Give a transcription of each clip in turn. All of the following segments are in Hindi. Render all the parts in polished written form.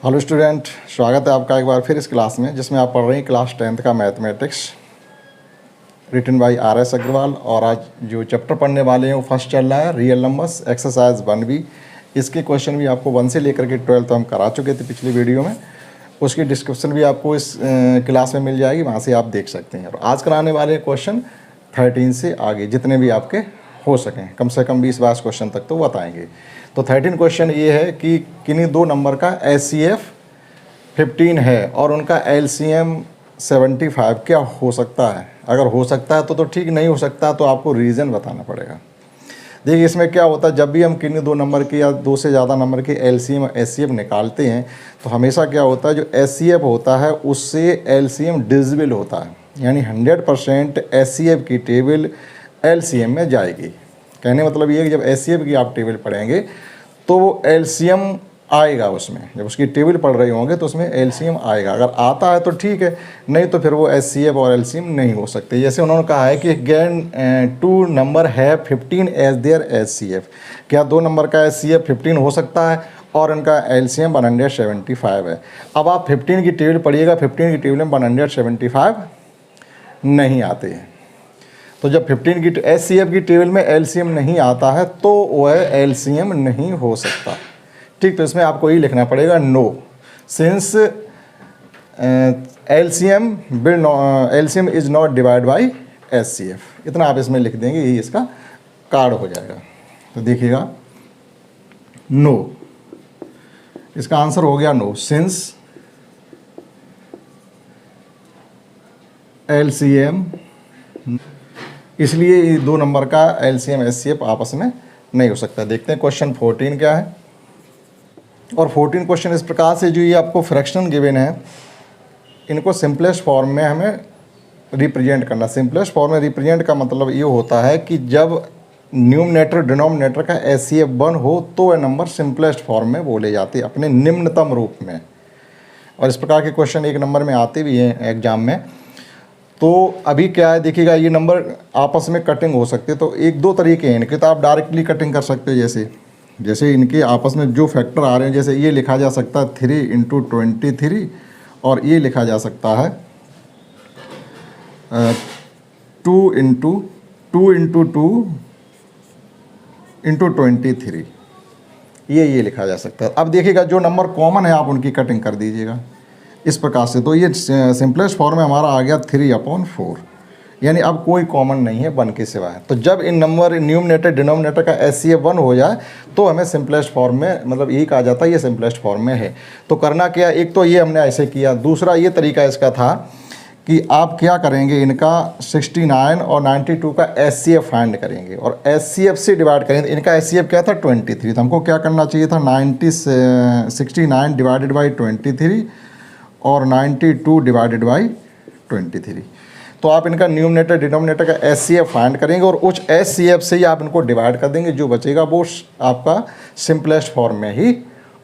हेलो स्टूडेंट, स्वागत है आपका एक बार फिर इस क्लास में जिसमें आप पढ़ रहे हैं क्लास 10th का mathematics written by RS Agarwal. और आज जो चैप्टर पढ़ने वाले हैं वो फर्स्ट चल रहा है रियल नंबर्स एक्सरसाइज 1B। इसके क्वेश्चन भी आपको 1 से लेकर के 12 तो हम करा चुके थे पिछली वीडियो में। उसकी डिस्क्रिप्शन भी आपको इस क्लास में मिल जाएगी, वहाँ से आप देख सकते हैं। और आज कराने वाले क्वेश्चन 13 से आगे जितने भी आपके हो सकें, कम से कम 20-22 क्वेश्चन तक तो बताएंगे। तो 13 क्वेश्चन ये है कि किन्हीं दो नंबर का HCF 15 है और उनका LCM 75 क्या हो सकता है। अगर हो सकता है तो ठीक, नहीं हो सकता तो आपको रीज़न बताना पड़ेगा। देखिए इसमें क्या होता है, जब भी हम किन्हीं दो नंबर की या दो से ज़्यादा नंबर की LCM और HCF निकालते हैं तो हमेशा क्या होता है, जो HCF होता है उससे LCM डिविजिबल होता है, यानी 100% HCF की टेबल LCM में जाएगी। कहने मतलब ये है कि जब HCF की आप टेबल पढ़ेंगे तो वो LCM आएगा उसमें, जब उसकी टेबल पढ़ रहे होंगे तो उसमें LCM आएगा। अगर आता है तो ठीक है, नहीं तो फिर वो HCF और LCM नहीं हो सकते। जैसे उन्होंने कहा है कि गैन 2 नंबर है 15 एज देयर HCF, क्या दो नंबर का HCF 15 हो सकता है और इनका LCM 175 है। अब आप 15 की टेबल पढ़िएगा, 15 की टेबल में 175 नहीं आते हैं। तो जब 15 की HCF की टेबल में LCM नहीं आता है तो वह LCM नहीं हो सकता। ठीक, तो इसमें आपको ये लिखना पड़ेगा no since LCM is not divide by HCF। इतना आप इसमें लिख देंगे, यही इसका कार्ड हो जाएगा। तो देखिएगा नो, इसका आंसर हो गया नो सिंस LCM, इसलिए ये दो नंबर का LCM HCF आपस में नहीं हो सकता। देखते हैं क्वेश्चन 14 क्या है। और 14 क्वेश्चन इस प्रकार से, जो ये आपको फ्रैक्शन गिवन है इनको सिंपलेस्ट फॉर्म में हमें रिप्रेजेंट करना। सिंपलेस्ट फॉर्म में रिप्रेजेंट का मतलब ये होता है कि जब न्यूमरेटर डिनोमिनेटर का HCF 1 हो तो वह नंबर सिंपलेस्ट फॉर्म में बोले जाते हैं, अपने निम्नतम रूप में। और इस प्रकार के क्वेश्चन एक नंबर में आते भी हैं एग्जाम में। तो अभी क्या है, देखिएगा ये नंबर आपस में कटिंग हो सकती है। तो एक दो तरीके हैं इनके, तो आप डायरेक्टली कटिंग कर सकते हो। जैसे इनके आपस में जो फैक्टर आ रहे हैं, जैसे ये लिखा जा सकता है 3 × 23 और ये लिखा जा सकता है 2 × 2 × 2 × 23, ये लिखा जा सकता है। अब देखिएगा जो नंबर कॉमन है आप उनकी कटिंग कर दीजिएगा इस प्रकार से। तो ये सिंपलेस्ट फॉर्म में हमारा आ गया 3/4, यानी अब कोई कॉमन नहीं है 1 के सिवाय। तो जब इन नंबर न्यूमरेटर डिनोमिनेटर का HCF 1 हो जाए तो हमें सिंपलेस्ट फॉर्म में, मतलब यही कहा जाता है ये सिंपलेस्ट फॉर्म में है। तो करना क्या, एक तो ये हमने ऐसे किया, दूसरा ये तरीका इसका था कि आप क्या करेंगे, इनका 69 और 92 का HCF फाइंड करेंगे और HCF से डिवाइड करेंगे। इनका HCF क्या था 23, तो हमको क्या करना चाहिए था 69 डिवाइडेड बाई 23 और 92 डिवाइडेड बाई 23। तो आप इनका न्यूमरेटर डिनोमिनेटर का HCF फाइंड करेंगे और उस HCF से ही आप इनको डिवाइड कर देंगे। जो बचेगा वो आपका सिंपलेस्ट फॉर्म में ही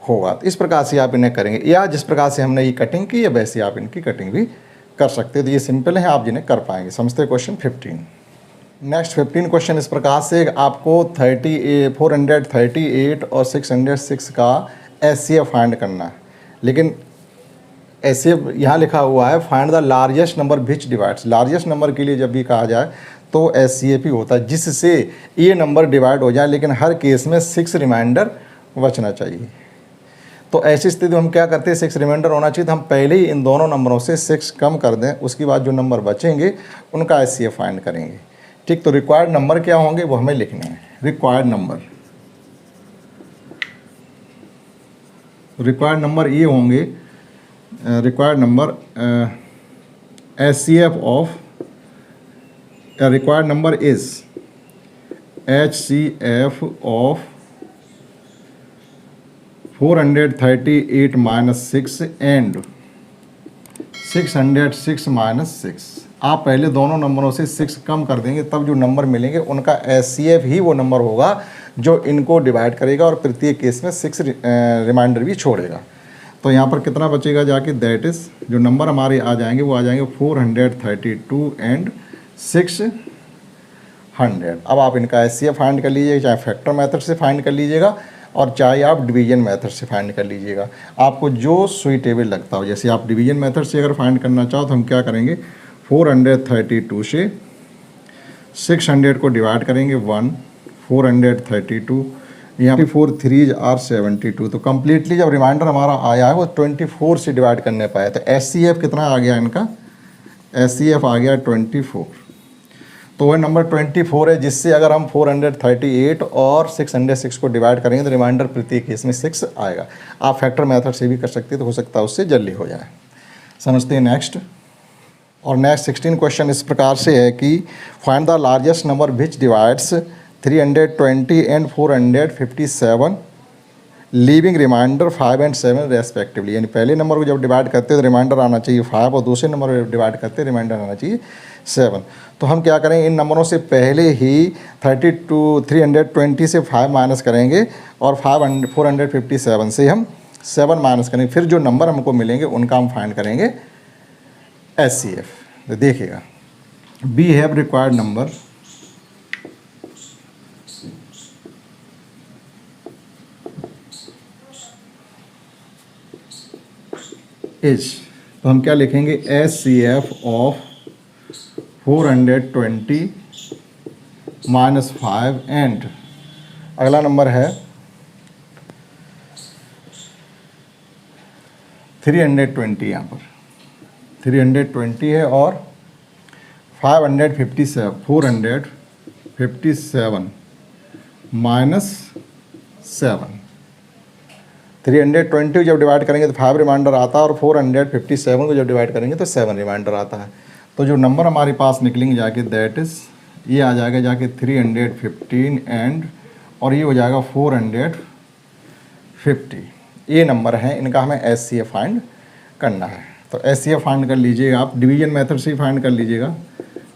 होगा। तो इस प्रकार से आप इन्हें करेंगे, या जिस प्रकार से हमने ये कटिंग की है वैसे आप इनकी कटिंग भी कर सकते हैं। तो ये सिंपल है, आप जिन्हें कर पाएंगे। समझते हैं क्वेश्चन 15। नेक्स्ट 15 क्वेश्चन इस प्रकार से, आपको 438 और 606 का HCF फाइंड करना है। लेकिन HCF यहाँ लिखा हुआ है find the largest number which divides. Largest number के लिए जब भी कहा जाए तो HCF ही होता है जिससे ये नंबर डिवाइड हो जाए, लेकिन हर केस में 6 रिमाइंडर बचना चाहिए। तो ऐसी स्थिति में हम क्या करते हैं, 6 रिमाइंडर होना चाहिए, तो हम पहले ही इन दोनों नंबरों से 6 कम कर दें, उसके बाद जो नंबर बचेंगे उनका HCF फाइंड करेंगे। ठीक, तो रिक्वायर्ड नंबर क्या होंगे वो हमें लिखने हैं। रिक्वायर्ड नंबर ये होंगे, required number HCF of, required number is HCF of 438 minus 6 and 606 minus 6। आप पहले दोनों नंबरों से 6 कम कर देंगे, तब जो नंबर मिलेंगे उनका HCF ही वो नंबर होगा जो इनको डिवाइड करेगा और प्रत्येक केस में 6 रिमाइंडर भी छोड़ेगा। तो यहाँ पर कितना बचेगा जाके, दैट इज़ जो नंबर हमारे आ जाएंगे वो आ जाएंगे 432 एंड 600। अब आप इनका HCF फाइंड कर लीजिएगा, चाहे फैक्टर मेथड से फाइंड कर लीजिएगा और चाहे आप डिवीजन मेथड से फाइंड कर लीजिएगा, आपको जो सुइटेबल लगता हो। जैसे आप डिवीजन मेथड से अगर फाइंड करना चाहो तो हम क्या करेंगे, 432 से 600 को डिवाइड करेंगे 1, 432, यहाँ पे 4 3 आर 72। तो कम्प्लीटली जब रिमाइंडर हमारा आया है वो 24 से डिवाइड करने पाया। तो SCF कितना आ गया इनका, SCF आ गया 24। तो वह नंबर 24 है जिससे अगर हम 438 और 606 को डिवाइड करेंगे तो रिमाइंडर प्रत्येक केस में 6 आएगा। आप फैक्टर मेथड से भी कर सकते हैं, तो हो सकता है उससे जल्दी हो जाए। समझते हैं नेक्स्ट। और नेक्स्ट 16 क्वेश्चन इस प्रकार से है कि find the largest number which divides 320 and 457 leaving remainder 5 and 7 respectively. यानी पहले नंबर को जब डिवाइड करते हैं तो रिमाइंडर आना चाहिए 5 और दूसरे नंबर को डिवाइड करते हैं रिमाइंडर आना चाहिए 7। तो हम क्या करेंगे, इन नंबरों से पहले ही 320 से 5 माइनस करेंगे और 457 से हम 7 माइनस करेंगे। फिर जो नंबर हमको मिलेंगे उनका हम फाइंड करेंगे SCF। तो देखिएगा, we have required number is, तो हम क्या लिखेंगे, SCF ऑफ 420 माइनस 5 एंड अगला नंबर है 320, यहाँ पर 320 है और 457 माइनस 7। 320 जब डिवाइड करेंगे तो 5 रिमाइंडर आता है और 457 को जब डिवाइड करेंगे तो 7 रिमाइंडर आता है। तो जो नंबर हमारे पास निकलेंगे जाके दैट इज़, ये आ जाएगा जाके 315 एंड और ये हो जाएगा 450। ये नंबर है, इनका हमें SCF फाइंड करना है। तो SCF फाइंड कर लीजिएगा आप, डिवीजन मेथड से ही फाइंड कर लीजिएगा,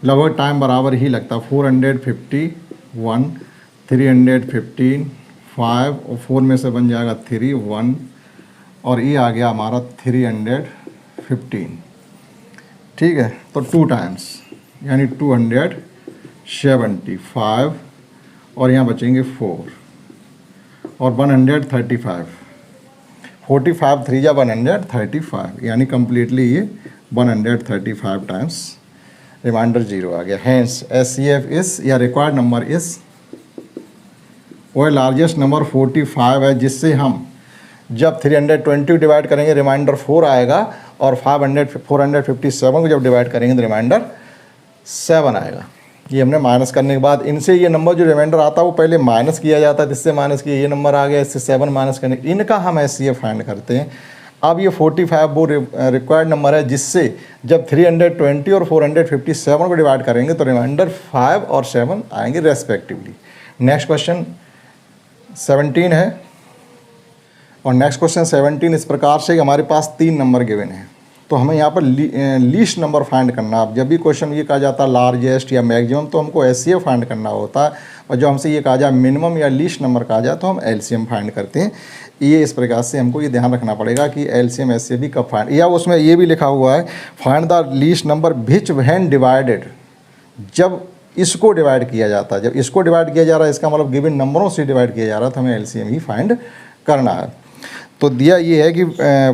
लगभग टाइम बराबर ही लगता है। 451, 315, 5 और 4 में से बन जाएगा 3, 1 और ये आ गया हमारा 315। ठीक है, तो 2 टाइम्स यानी 275 और यहाँ बचेंगे 4 और 135, 45 3 या 135 यानी कम्प्लीटली ये 135 टाइम्स रिमाइंडर 0 आ गया। हैंस SCF इस या रिक्वायर्ड नंबर इस वो लार्जेस्ट नंबर 45 है जिससे हम जब 320 डिवाइड करेंगे रिमाइंडर 4 आएगा और 457 को जब डिवाइड करेंगे तो रिमाइंडर 7 आएगा। ये हमने माइनस करने के बाद इनसे ये नंबर जो रिमाइंडर आता है वो पहले माइनस किया जाता है, जिससे माइनस किया ये नंबर आ गया, इससे 7 माइनस करने, इनका हम SCF फाइंड करते हैं। अब ये 45 वो रिक्वायर्ड नंबर है जिससे जब 320 और 457 को डिवाइड करेंगे तो रिमाइंडर 5 और 7 आएंगे रेस्पेक्टिवली। नेक्स्ट क्वेश्चन 17 है और नेक्स्ट क्वेश्चन 17 इस प्रकार से कि हमारे पास 3 नंबर गिवन है, तो हमें यहाँ पर लीस्ट नंबर फाइंड करना। अब जब भी क्वेश्चन ये कहा जाता है लार्जेस्ट या मैक्सिमम तो हमको SCF फाइंड करना होता है, और जो हमसे ये कहा जाए मिनिमम या लीस्ट नंबर कहा जाए तो हम LCM फाइंड करते हैं। ये इस प्रकार से हमको ये ध्यान रखना पड़ेगा कि LCM SCF भी कब फाइंड, या उसमें ये भी लिखा हुआ है find the least number which when divided, जब इसको डिवाइड किया जाता है, जब इसको डिवाइड किया जा रहा है इसका मतलब गिवन नंबरों से डिवाइड किया जा रहा है तो हमें LCM ही फाइंड करना है। तो दिया ये है कि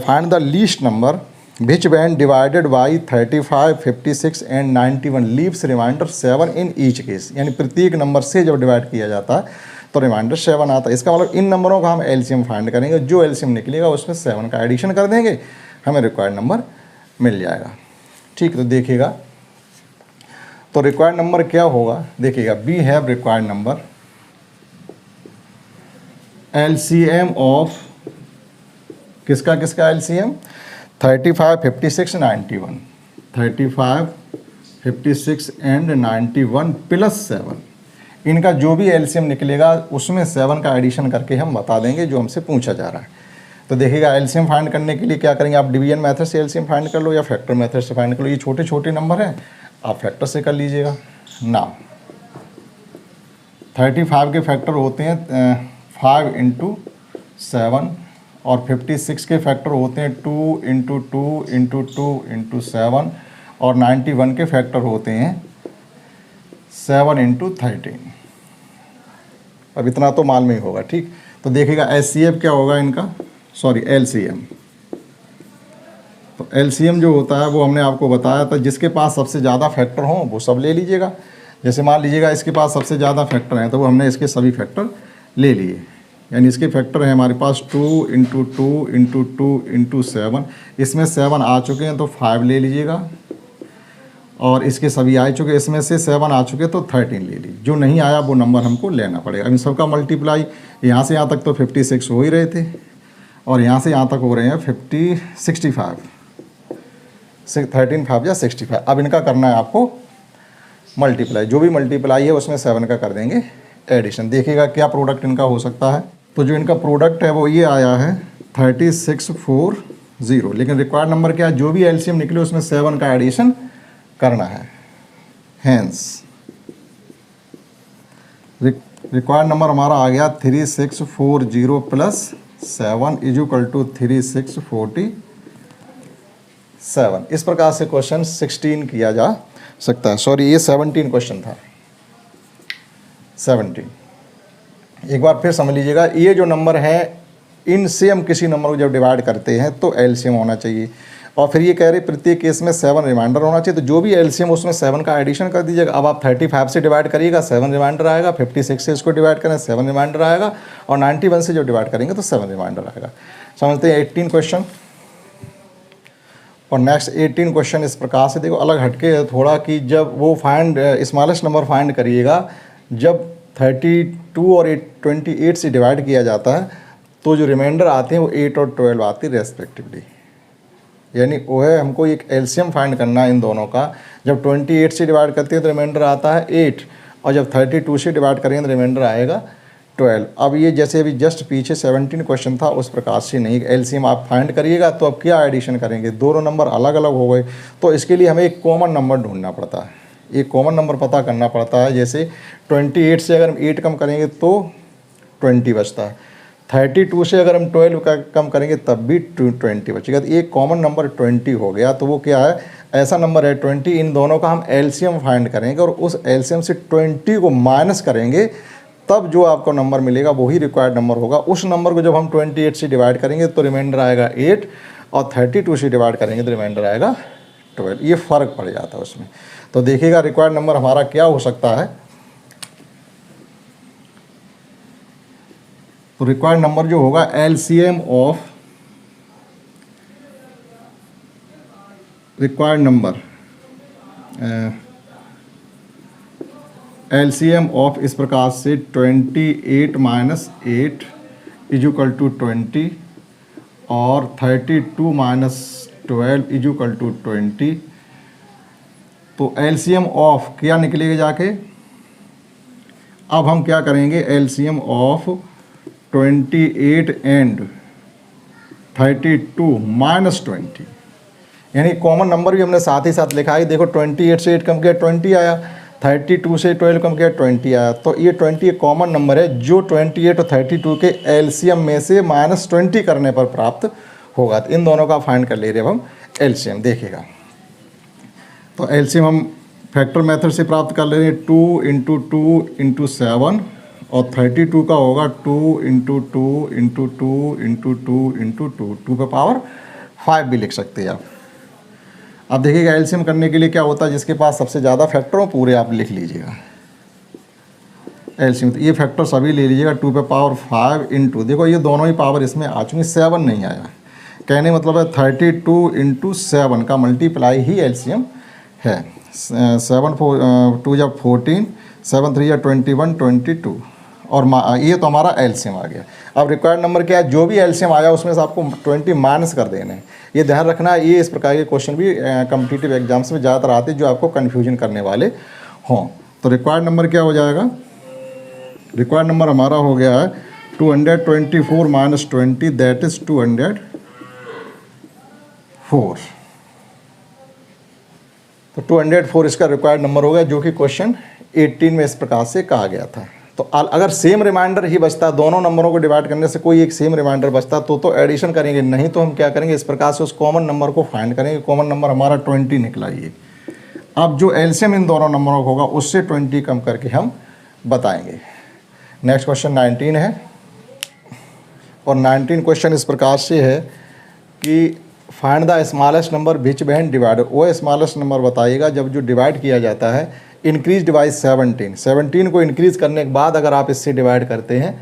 find the least number which when divided by 35, 56 and 91 leaves remainder 7 in each case, यानी प्रत्येक नंबर से जब डिवाइड किया जाता है तो रिमाइंडर 7 आता है। इसका मतलब इन नंबरों का हम LCM फाइंड करेंगे, जो LCM निकलेगा उसमें 7 का एडिशन कर देंगे, हमें रिक्वायर्ड नंबर मिल जाएगा। ठीक, तो देखिएगा तो रिक्वायर्ड नंबर क्या होगा, देखिएगा we have required number LCM of किसका किसका LCM 35, 56, 91, 35, 56 एंड 91 प्लस 7, इनका जो भी LCM निकलेगा उसमें 7 का एडिशन करके हम बता देंगे जो हमसे पूछा जा रहा है। तो देखिएगा LCM फाइंड करने के लिए क्या करेंगे, आप डिवीजन मेथड से LCM फाइंड कर लो या फैक्टर मेथड से फाइंड कर लो। ये छोटे छोटे नंबर हैं, आप फैक्टर से कर लीजिएगा ना। 35 के फैक्टर होते हैं 5 इंटू 7 और 56 के फैक्टर होते हैं 2 इंटू 2 इंटू 2 इंटू 7 और 91 के फैक्टर होते हैं 7 इंटू 13। अब इतना तो मालूम ही होगा। ठीक, तो देखिएगा HCF क्या होगा इनका, सॉरी LCM। तो LCM जो होता है वो हमने आपको बताया था, जिसके पास सबसे ज़्यादा फैक्टर हों वो सब ले लीजिएगा। जैसे मान लीजिएगा इसके पास सबसे ज़्यादा फैक्टर हैं तो वो हमने इसके सभी फैक्टर ले लिए, यानी इसके फैक्टर है हमारे पास 2 × 2 × 2 × 7, इसमें 7 आ चुके हैं तो 5 ले लीजिएगा, और इसके सभी आ चुके, इसमें से 7 आ चुके तो 13 ले लीजिए। जो नहीं आया वो नंबर हमको लेना पड़ेगा। इन सबका मल्टीप्लाई यहाँ से यहाँ तक तो 56 हो ही रहे थे, और यहाँ से यहाँ तक हो रहे हैं 65 13 5 या 65। अब इनका करना है आपको मल्टीप्लाई, जो भी मल्टीप्लाई है उसमें 7 का कर देंगे एडिशन। देखिएगा क्या प्रोडक्ट इनका हो सकता है। तो जो इनका प्रोडक्ट है वो ये आया है 3640, लेकिन रिक्वायर्ड नंबर क्या है, जो भी LCM निकले उसमें 7 का एडिशन करना है। हैंस रिक्वायर्ड नंबर हमारा आ गया 3640 प्लस 7 = 3647। इस प्रकार से क्वेश्चन 16 किया जा सकता है। सॉरी, ये 17 क्वेश्चन था, 17। एक बार फिर समझ लीजिएगा, ये जो नंबर है इनसे हम किसी नंबर को जब डिवाइड करते हैं तो LCM होना चाहिए, और फिर ये कह रहे प्रत्येक केस में 7 रिमाइंडर होना चाहिए। तो जो भी LCM उसमें 7 का एडिशन कर दीजिएगा। अब आप 35 से डिवाइड करिएगा 7 रिमाइंडर आएगा, 56 से इसको डिवाइड करें 7 रिमाइंडर आएगा, और 91 से जो डिवाइड करेंगे तो 7 रिमाइंडर आएगा। समझते हैं 18 क्वेश्चन। और नेक्स्ट 18 क्वेश्चन इस प्रकार से, देखो अलग हटके है थोड़ा, कि जब वो फाइंड स्मॉलेस्ट नंबर फाइंड करिएगा, जब 32 और 28 से डिवाइड किया जाता है तो जो रिमाइंडर आते हैं वो 8 और 12 आते हैं रेस्पेक्टिवली। यानी वो है हमको एक LCM फाइंड करना है इन दोनों का। जब 28 से डिवाइड करते हैं तो रिमाइंडर आता है 8, और जब 32 से डिवाइड करेंगे तो रिमाइंडर आएगा 12। अब ये जैसे अभी जस्ट पीछे 17 क्वेश्चन था उस प्रकार से नहीं, LCM आप फाइंड करिएगा तो अब क्या एडिशन करेंगे, दोनों नंबर अलग अलग हो गए, तो इसके लिए हमें एक कॉमन नंबर ढूंढना पड़ता है, एक कॉमन नंबर पता करना पड़ता है। जैसे 28 से अगर हम 8 कम करेंगे तो 20 बचता है, 32 से अगर हम 12 का कम करेंगे तब भी 20 बचेगा। तो एक कॉमन नंबर 20 हो गया। तो वो क्या है, ऐसा नंबर है 20, इन दोनों का हम LCM फाइंड करेंगे और उस LCM से 20 को माइनस करेंगे, तब जो आपको नंबर मिलेगा वही रिक्वायर्ड नंबर होगा। उस नंबर को जब हम 28 से डिवाइड करेंगे तो रिमाइंडर आएगा 8, और 32 से डिवाइड करेंगे तो रिमाइंडर आएगा 12। ये फ़र्क पड़ जाता है उसमें। तो देखिएगा रिक्वायर्ड नंबर हमारा क्या हो सकता है। तो रिक्वायर्ड नंबर जो होगा LCM of required number LCM of इस प्रकार से 28 - 8 = 20, और 32 - 12 = 20। तो LCM ऑफ क्या निकलेगा जाके, अब हम क्या करेंगे, LCM ऑफ 28 एंड 32 - 20, यानी कॉमन नंबर भी हमने साथ ही साथ लिखा है। देखो 28 से 8 कम किया 20 आया, 32 से 12 कम किया 20 आया। तो ये 20 एक कॉमन नंबर है जो 28 और 32 के LCM में से -20 करने पर प्राप्त होगा। तो इन दोनों का फाइंड कर ले रहे हैं हम LCM। देखिएगा तो LCM हम फैक्टर मेथड से प्राप्त कर ले रहे हैं, 2 × 2 × 7, और 32 का होगा 2 × 2 × 2 × 2 × 2, 2 पे पावर 5 भी लिख सकते हैं आप। अब देखिएगा LCM करने के लिए क्या होता है, जिसके पास सबसे ज़्यादा फैक्टर हो पूरे आप लिख लीजिएगा LCM। तो ये फैक्टर सभी ले लीजिएगा, 2 पे पावर 5 × देखो ये दोनों ही पावर इसमें आ चुकी, 7 नहीं आया। कहने मतलब है 32 × 7 का मल्टीप्लाई ही LCM है। 7 2 जब 14, 7 3 21 22, और ये तो हमारा LCM आ गया। अब रिक्वायर्ड नंबर क्या है, जो भी LCM आया उसमें से आपको 20 माइनस कर देना है। ये ध्यान रखना है, ये इस प्रकार के क्वेश्चन भी कॉम्पिटिटिव एग्जाम्स में ज़्यादातर आते हैं जो आपको कन्फ्यूजन करने वाले हों। तो रिक्वायर्ड नंबर क्या हो जाएगा, रिक्वायर्ड नंबर हमारा हो गया है 224 - 20, दैट इज़ 204। तो 204 इसका रिक्वायर्ड नंबर हो गया, जो कि क्वेश्चन 18 में इस प्रकार से कहा गया था। तो अगर सेम रिमाइंडर ही बचता, दोनों नंबरों को डिवाइड करने से कोई एक सेम रिमाइंडर बचता तो एडिशन करेंगे, नहीं तो हम क्या करेंगे, इस प्रकार से उस कॉमन नंबर को फाइंड करेंगे। कॉमन नंबर हमारा 20 निकला ये। अब जो LCM इन दोनों नंबरों का होगा उससे 20 कम करके हम बताएंगे। नेक्स्ट क्वेश्चन 19 है। और 19 क्वेश्चन इस प्रकार से है कि find the smallest number which when divided, वो स्मॉलेस्ट नंबर बताइएगा जब जो डिवाइड किया जाता है इंक्रीज डिवाइड 17 को इंक्रीज़ करने के बाद अगर आप इससे डिवाइड करते हैं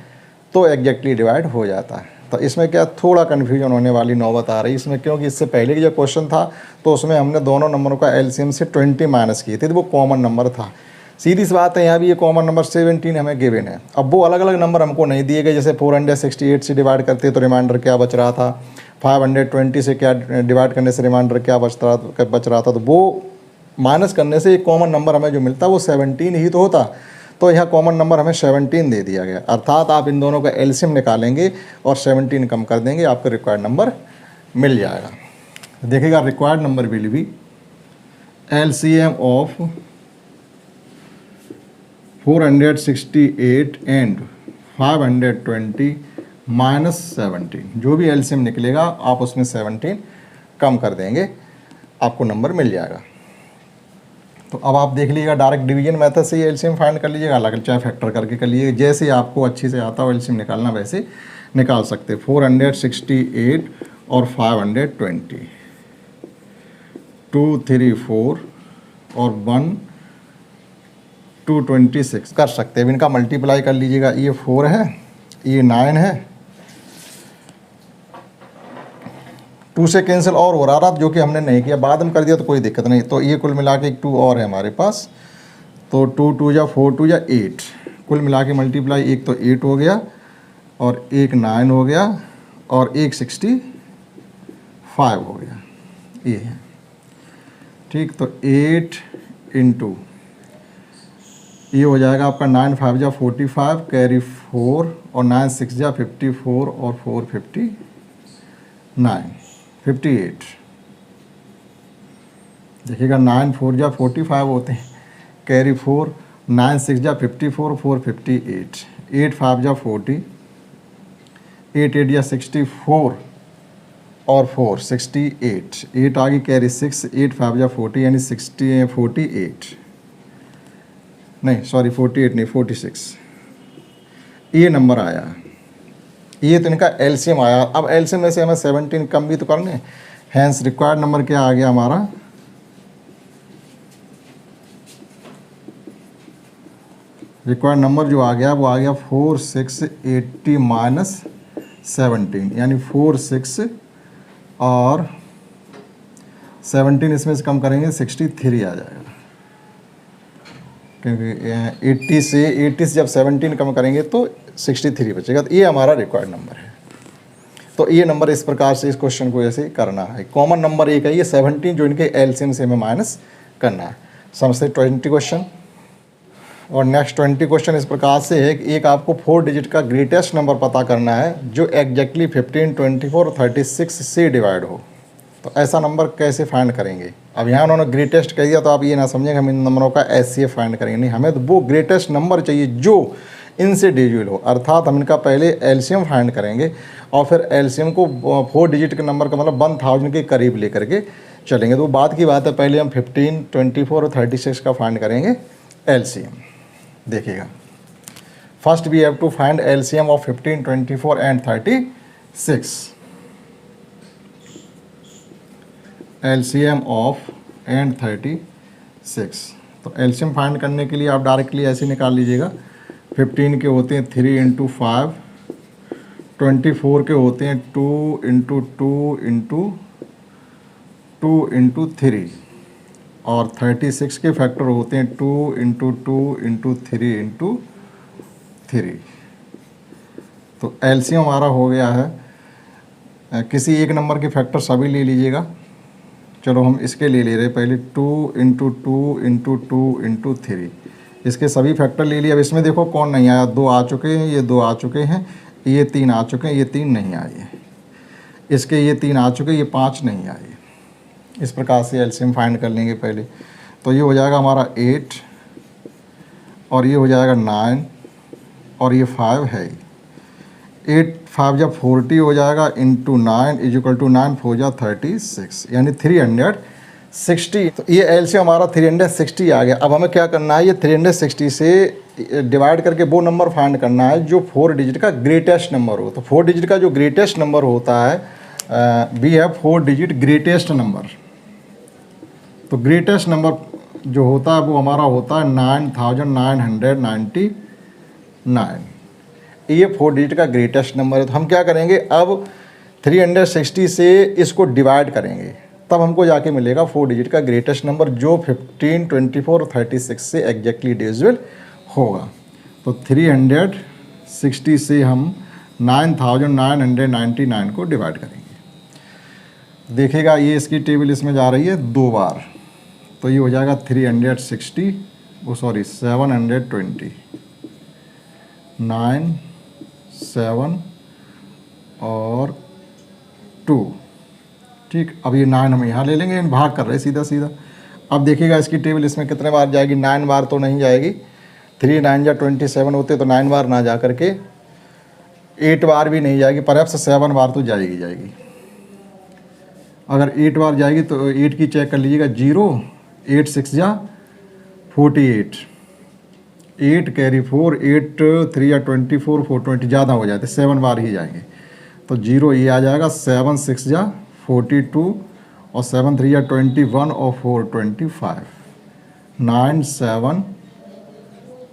तो एग्जैक्टली डिवाइड हो जाता है। तो इसमें क्या थोड़ा कन्फ्यूजन होने वाली नौबत आ रही है इसमें, क्योंकि इससे पहले की जो क्वेश्चन था तो उसमें हमने दोनों नंबरों का एलसीएम से 20 माइनस किए थे, तो वो कॉमन नंबर था। सीधी सी बात है, यहाँ भी ये कॉमन नंबर 17 हमें गिवन है। अब वो अलग अलग नंबर हमको नहीं दिए गए, जैसे 468 से डिवाइड करते तो रिमाइंडर क्या बच रहा था, 520 से क्या डिवाइड करने से रिमाइंडर क्या बच रहा था, तो वो माइनस करने से एक कॉमन नंबर हमें जो मिलता वो 17 ही तो होता। तो यहाँ कॉमन नंबर हमें 17 दे दिया गया, अर्थात आप इन दोनों का एलसीएम निकालेंगे और 17 कम कर देंगे, आपको रिक्वायर्ड नंबर मिल जाएगा। देखिएगा required number will be LCM of 468 and 520 minus 17, जो भी एलसीएम निकलेगा आप उसमें 17 कम कर देंगे, आपको नंबर मिल जाएगा। तो अब आप देख लीजिएगा डायरेक्ट डिवीजन मेथड से ये एलसीएम फाइंड कर लीजिएगा, अलग चाहे फैक्टर करके कर लीजिएगा, जैसे आपको अच्छी से आता हो एलसीएम निकालना वैसे निकाल सकते। 468 और 520, 2, 3, 4 और 1, 226 कर सकते हैं। इनका मल्टीप्लाई कर लीजिएगा, ये 4 है, ये 9 है, 2 से कैंसिल और हो रहा था जो कि हमने नहीं किया, बाद में कर दिया तो कोई दिक्कत नहीं। तो ये कुल मिला के एक 2 और है हमारे पास, तो 2 2 या 4 2 या 8, कुल मिला के मल्टीप्लाई एक तो 8 हो गया और एक 9 हो गया और एक 65 हो गया, ये है ठीक। तो 8 इंटू ये हो जाएगा आपका 9 5 जा 45 कैरी 4 और 9 6 जा 54 और 4 59 58। देखिएगा 9 4 जा 45 होते हैं, कैरी 4, 9 6 जा 54, 4 58, 8 5 जा 40, 8 8 जा 64 और 4 68, 8 आगे कैरी 6, 8 5 जा 40 यानी 48 नहीं सॉरी 48 नहीं 46, ये नंबर आया। ये तो इनका एलसीएम आया। अब एलसीएम में से हमें 17 कम भी तो करने, हैंस रिक्वायर्ड नंबर क्या आ गया हमारा, रिक्वायर्ड नंबर जो आ गया वो आ गया 4680 माइनस 17, यानी 46 और 17 इसमें से कम करेंगे 63 आ जाएगा, क्योंकि 80 से जब 17 कम करेंगे तो 63 बचेगा। तो ये हमारा रिक्वायर्ड नंबर है। तो ये नंबर इस प्रकार से इस क्वेश्चन को ऐसे करना है। कॉमन नंबर एक है ये 17 जो इनके एलसीएम से हमें माइनस करना है। समझते 20 क्वेश्चन। और नेक्स्ट 20 क्वेश्चन इस प्रकार से है कि एक आपको 4 डिजिट का ग्रेटेस्ट नंबर पता करना है जो एग्जैक्टली 15, 24 और 36 से डिवाइड हो। तो ऐसा नंबर कैसे फाइंड करेंगे। अब यहाँ उन्होंने ग्रेटेस्ट कह दिया तो आप ये ना समझें हम इन नंबरों का एचसीएफ फाइंड करेंगे, नहीं, हमें तो वो ग्रेटेस्ट नंबर चाहिए जो इनसे डिविजिबल हो। अर्थात हम इनका पहले एलसीएम फाइंड करेंगे और फिर एलसीएम को 4 डिजिट के नंबर का मतलब 1000 के करीब लेकर के चलेंगे। तो बाद की बात है, पहले हम 15, 24 और 36 का फाइंड करेंगे एलसीएम। देखिएगा, first we have to find LCM of 15, 24 and 36। LCM of and 36। तो एलसीएम फाइंड करने के लिए आप डायरेक्टली ऐसे निकाल लीजिएगा। 15 के होते हैं 3 इंटू 5, 24 के होते हैं 2 इंटू 2 इंटू 2 इंटू 3 और 36 के फैक्टर होते हैं 2 इंटू 2 इंटू 3 इंटू 3। तो एलसीएम हमारा हो गया है। किसी एक नंबर के फैक्टर सभी ले लीजिएगा। चलो हम इसके ले ले रहे पहले 2 इंटू 2 इंटू 2 इंटू 3, इसके सभी फैक्टर ले लिए। अब इसमें देखो कौन नहीं आया, 2 आ चुके हैं, ये 2 आ चुके हैं, ये 3 आ चुके हैं, ये 3 नहीं आए हैं, इसके ये 3 आ चुके, ये 5 नहीं आए। इस प्रकार से एलसीएम फाइंड कर लेंगे पहले। तो ये हो जाएगा हमारा 8 और ये हो जाएगा 9 और ये 5 है। 8 5 जब 40 हो जाएगा इंटू 9 इज इक्वल टू 9 4 जा 36, यानी 336 360, तो ये एलसीएम हमारा 360 आ गया। अब हमें क्या करना है, ये 360 से डिवाइड करके वो नंबर फाइंड करना है जो 4 डिजिट का ग्रेटेस्ट नंबर हो। तो 4 डिजिट का जो ग्रेटेस्ट नंबर होता है, we have 4 digit greatest number. तो ग्रेटेस्ट नंबर जो होता है वो हमारा होता है 9999। ये 4 डिजिट का ग्रेटेस्ट नंबर है। तो हम क्या करेंगे, अब 360 से इसको डिवाइड करेंगे, तब हमको जाके मिलेगा 4 डिजिट का ग्रेटेस्ट नंबर जो 15, 24 और 36 से एग्जैक्टली डिविजिबल होगा। तो 360 से हम 9999 को डिवाइड करेंगे। देखिएगा ये इसकी टेबल इसमें जा रही है 2 बार, तो ये हो जाएगा 360, वो सॉरी 720, 9, 7 और 2। ठीक, अब ये 9 हम यहाँ ले लेंगे, इन भाग कर रहे हैं सीधा सीधा। अब देखिएगा इसकी टेबल इसमें कितने बार जाएगी, 9 बार तो नहीं जाएगी। 3 9 जा 27 होते तो 9 बार ना जा करके 8 बार भी नहीं जाएगी, परहैप्स 7 बार तो जाएगी। अगर 8 बार जाएगी तो 8 की चेक कर लीजिएगा, 0, 8 6 जा 48, 8 कैरी 4, 8 3 या 24, 420 ज़्यादा हो जाते, 7 बार ही जाएंगे। तो 0 ये आ जाएगा, 7 6 जा 42 और 7 3 या 21 और 4 25, 9 7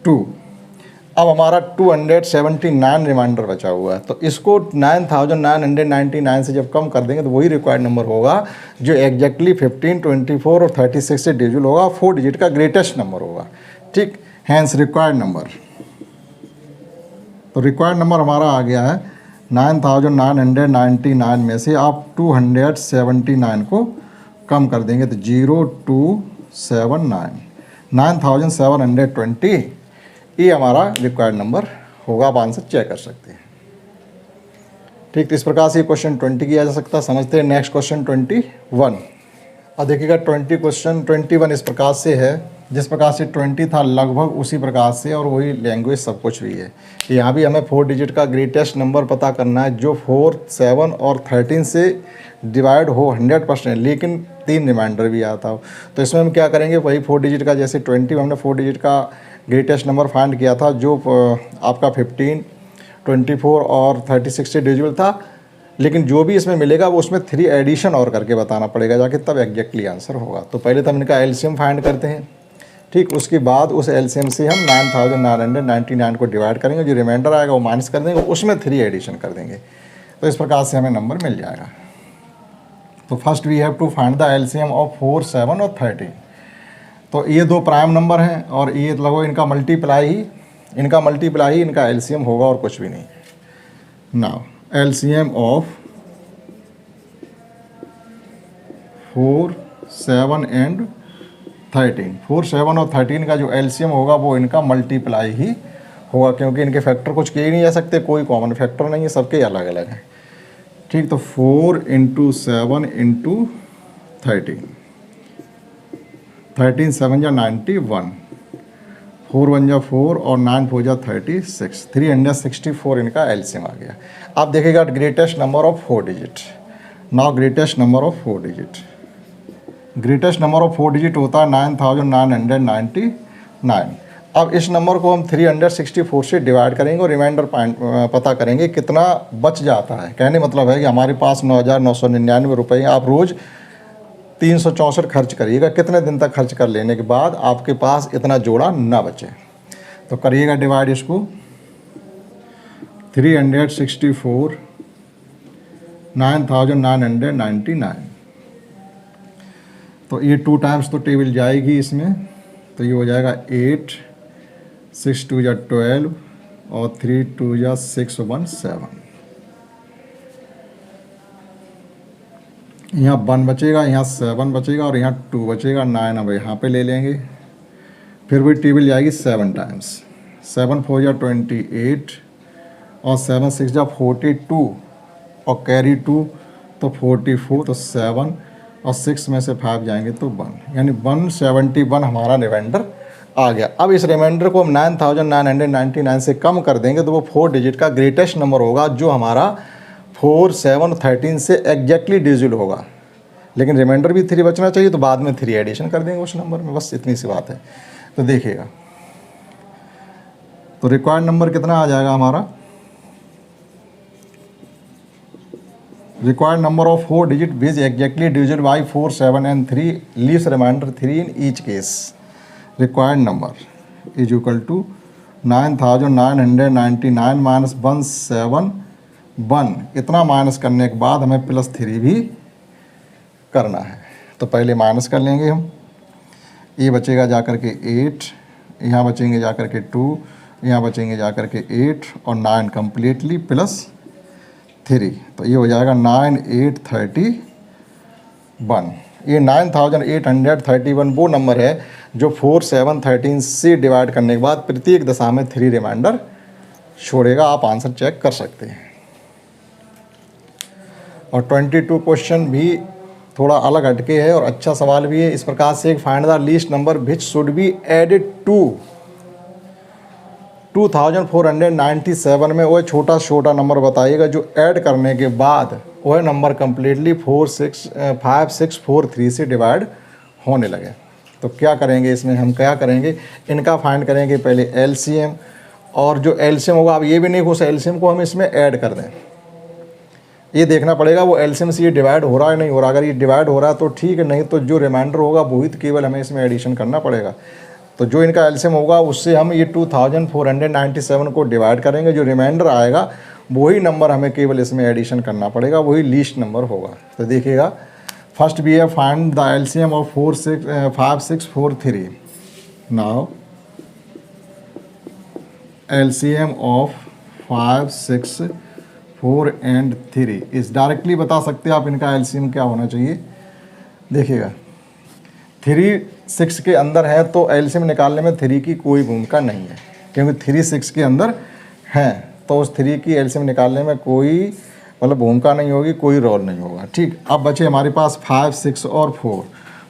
2। अब हमारा 279 रिमाइंडर बचा हुआ है। तो इसको 9999 से जब कम कर देंगे तो वही रिक्वायर्ड नंबर होगा जो एग्जैक्टली 15, 24 और 36 से डिविजिबल होगा, 4 डिजिट का ग्रेटेस्ट नंबर होगा। ठीक, हैंस रिक्वायर्ड नंबर। तो रिक्वायर्ड नंबर हमारा आ गया है 9999 में से आप 279 को कम कर देंगे तो 0279, 9720, ये हमारा रिक्वायर्ड नंबर होगा। आप आंसर चेक कर सकते हैं। ठीक, तो इस प्रकार से क्वेश्चन 20 किया जा सकता है। समझते हैं नेक्स्ट क्वेश्चन 21। अब देखिएगा 21 इस प्रकार से है, जिस प्रकार से 20 था लगभग उसी प्रकार से, और वही लैंग्वेज सब कुछ भी है। यहाँ भी हमें 4 डिजिट का ग्रेटेस्ट नंबर पता करना है जो 4, 7 और 13 से डिवाइड हो 100%, लेकिन 3 रिमाइंडर भी आता हो। तो इसमें हम क्या करेंगे, वही 4 डिजिट का, जैसे 20 में हमने 4 डिजिट का ग्रेटेस्ट नंबर फाइंड किया था जो आपका 15, 24 और 36 से डिविजिबल था, लेकिन जो भी इसमें मिलेगा वो उसमें 3 एडिशन और करके बताना पड़ेगा जाके, तब एग्जैक्टली आंसर होगा। तो पहले तो हम इनका एलसीएम फाइंड करते हैं। ठीक, उसके बाद उस एलसीएम से हम 9999 को डिवाइड करेंगे, जो रिमाइंडर आएगा वो माइनस कर देंगे, उसमें 3 एडिशन कर देंगे। तो इस प्रकार से हमें नंबर मिल जाएगा। तो first we have to find the LCM of 4, 7 और 13। तो ये 2 प्राइम नंबर हैं और ये लगभग इनका मल्टीप्लाई ही इनका एलसीएम होगा और कुछ भी नहीं। नाउ एलसीएम ऑफ 4, 7 एंड 13, 4, 7 और 13 का जो एलसीएम होगा वो इनका मल्टीप्लाई ही होगा, क्योंकि इनके फैक्टर कुछ किए नहीं जा सकते, कोई कॉमन फैक्टर नहीं है, सबके अलग अलग हैं। ठीक, तो 4 × 7 × 13 7 जा 91, 4 1 जा 4 और 9 4 जा 36, 364 इनका एलसीएम आ गया। आप देखिएगा greatest number of 4 digit. Now greatest number of 4 digit, greatest number of 4 digit होता है 9999। अब इस नंबर को हम 364 से डिवाइड करेंगे और रिमाइंडर पता करेंगे कितना बच जाता है। कहने मतलब है कि हमारे पास 9999 रुपये, आप रोज़ 364 खर्च करिएगा, कितने दिन तक खर्च कर लेने के बाद आपके पास इतना जोड़ा ना बचे। तो करिएगा डिवाइड इसको, 364 9999। तो ये 2 टाइम्स तो टेबल जाएगी इसमें, तो ये हो जाएगा 8, 6 2 जा 12 और 3 2 जा 617। यहाँ 1 बचेगा, यहाँ 7 बचेगा और यहाँ 2 बचेगा, 9 अब यहाँ पे ले लेंगे। फिर वही टेबल जाएगी 7 टाइम्स, 7 4 जा 28 और 7 6 जा 42 और कैरी 2 तो 44, तो 7 और 6 में से 5 जाएंगे तो 1, यानी 171 हमारा रिमाइंडर आ गया। अब इस रिमाइंडर को हम 9999 से कम कर देंगे तो वो 4 डिजिट का ग्रेटेस्ट नंबर होगा जो हमारा 4, 7 और 13 से एग्जैक्टली डिविजिबल होगा। लेकिन रिमाइंडर भी 3 बचना चाहिए, तो बाद में 3 एडिशन कर देंगे उस नंबर में, बस इतनी सी बात है। तो देखिएगा, तो रिक्वायर्ड नंबर कितना आ जाएगा हमारा, required number of 4 digit which exactly divisible by 4, 7 and 3 leaves remainder 3 in each case. Required number is equal to 9999 minus 171, इतना माइनस करने के बाद हमें +3 भी करना है। तो पहले माइनस कर लेंगे हम, ये बचेगा जा कर के 8, यहाँ बचेंगे जा कर के 2, यहाँ बचेंगे जा कर के 8 और 9 कम्प्लीटली +3, तो ये हो जाएगा 9831। ये 9831 वो नंबर है जो 4, 7, 13 से डिवाइड करने के बाद प्रत्येक दशा में 3 रिमाइंडर छोड़ेगा। आप आंसर चेक कर सकते हैं। और 22 क्वेश्चन भी थोड़ा अलग हटके है और अच्छा सवाल भी है। इस प्रकार से एक find the least number which should be added to 2497 में वह छोटा नंबर बताइएगा जो ऐड करने के बाद वह नंबर कम्प्लीटली 5643 से डिवाइड होने लगे। तो क्या करेंगे इसमें, हम क्या करेंगे, इनका फाइंड करेंगे पहले एलसीएम, और जो एलसीएम होगा, अब ये भी नहीं कि उस एलसीएम को हम इसमें ऐड कर दें, ये देखना पड़ेगा वो एलसीएम से ये डिवाइड हो रहा है नहीं हो रहा। अगर ये डिवाइड हो रहा है तो ठीक है, नहीं तो जो रिमाइंडर होगा वही तो केवल हमें इसमें एडिशन करना पड़ेगा। तो जो इनका एलसीएम होगा उससे हम ये 2497 को डिवाइड करेंगे, जो रिमाइंडर आएगा वही नंबर हमें केवल इसमें एडिशन करना पड़ेगा, वही लीस्ट नंबर होगा। तो देखिएगा, फर्स्ट भी है find the LCM of 5643। Now LCM of 5, 6, 4 and 3 इस डायरेक्टली बता सकते हैं आप इनका एलसीएम क्या होना चाहिए। देखिएगा, 3 6 के अंदर है तो एलसीएम निकालने में 3 की कोई भूमिका नहीं है, क्योंकि 3 6 के अंदर है तो उस 3 की एलसीएम निकालने में कोई मतलब भूमिका नहीं होगी, कोई रोल नहीं होगा। ठीक, अब बचे हमारे पास 5, 6 और 4।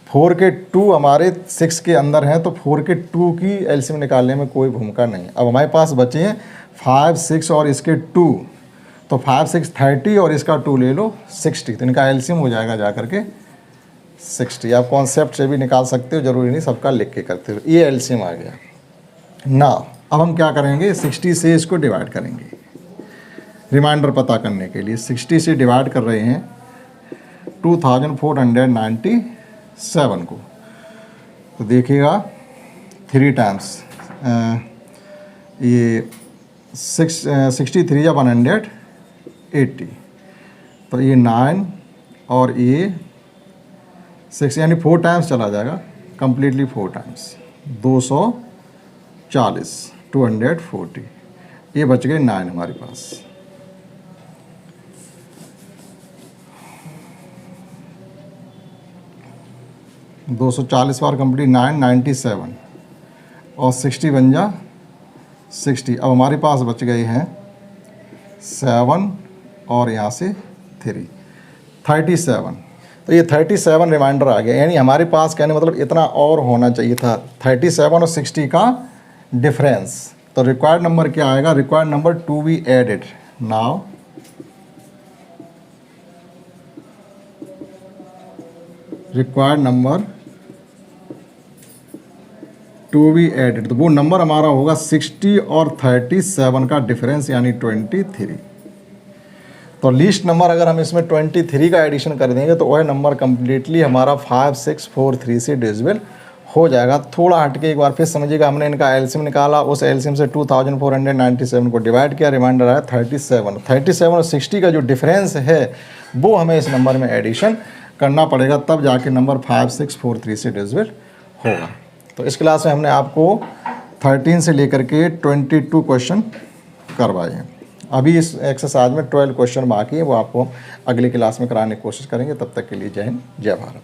4 के 2 हमारे 6 के अंदर हैं तो 4 के 2 की एलसीएम निकालने में कोई भूमिका नहीं है। अब हमारे पास बचे हैं 5, 6 और इसके 2, तो 5, 6 30 और इसका 2 ले लो 60, तो इनका एलसीएम हो जाएगा जा करके 60। आप कॉन्सेप्ट से भी निकाल सकते हो, ज़रूरी नहीं सबका लिख के करते हो। ये एलसीएम आ गया ना। अब हम क्या करेंगे, 60 से इसको डिवाइड करेंगे रिमाइंडर पता करने के लिए। 60 से डिवाइड कर रहे हैं 2497 को, तो देखिएगा 3 टाइम्स ये 63 या 180, तो ये 9 और ये 6 यानी 4 टाइम्स चला जाएगा, कम्प्लीटली 4 टाइम्स 240 240, ये बच गए 9 हमारे पास। दो 240 बार कंप्लीट 997 और 60 बन जा 60। अब हमारे पास बच गए हैं 7 और यहाँ से 3 37। तो ये 37 रिमाइंडर आ गया, यानी हमारे पास कहने मतलब इतना और होना चाहिए था, 37 और 60 का डिफरेंस। तो रिक्वायर्ड नंबर क्या आएगा, required number to be added. Now required number to be added, तो वो नंबर हमारा होगा 60 और 37 का डिफरेंस यानी 23। तो लीस्ट नंबर अगर हम इसमें 23 का एडिशन कर देंगे तो वह नंबर कम्प्लीटली हमारा 5643 से डिविजिबल हो जाएगा। थोड़ा हटके एक बार फिर समझिएगा, हमने इनका एलसीएम निकाला, उस एलसीएम से 2497 को डिवाइड किया, रिमाइंडर आया 37। 37 और 60 का जो डिफरेंस है वो हमें इस नंबर में एडिशन करना पड़ेगा, तब जाके नंबर 5643 से डिविजिबल होगा। तो इस क्लास में हमने आपको 13 से लेकर के 22 क्वेश्चन करवाए हैं। अभी इस एक्सरसाइज में 12 क्वेश्चन बाकी है, वो आपको अगली क्लास में कराने की कोशिश करेंगे। तब तक के लिए जय हिंद, जय भारत।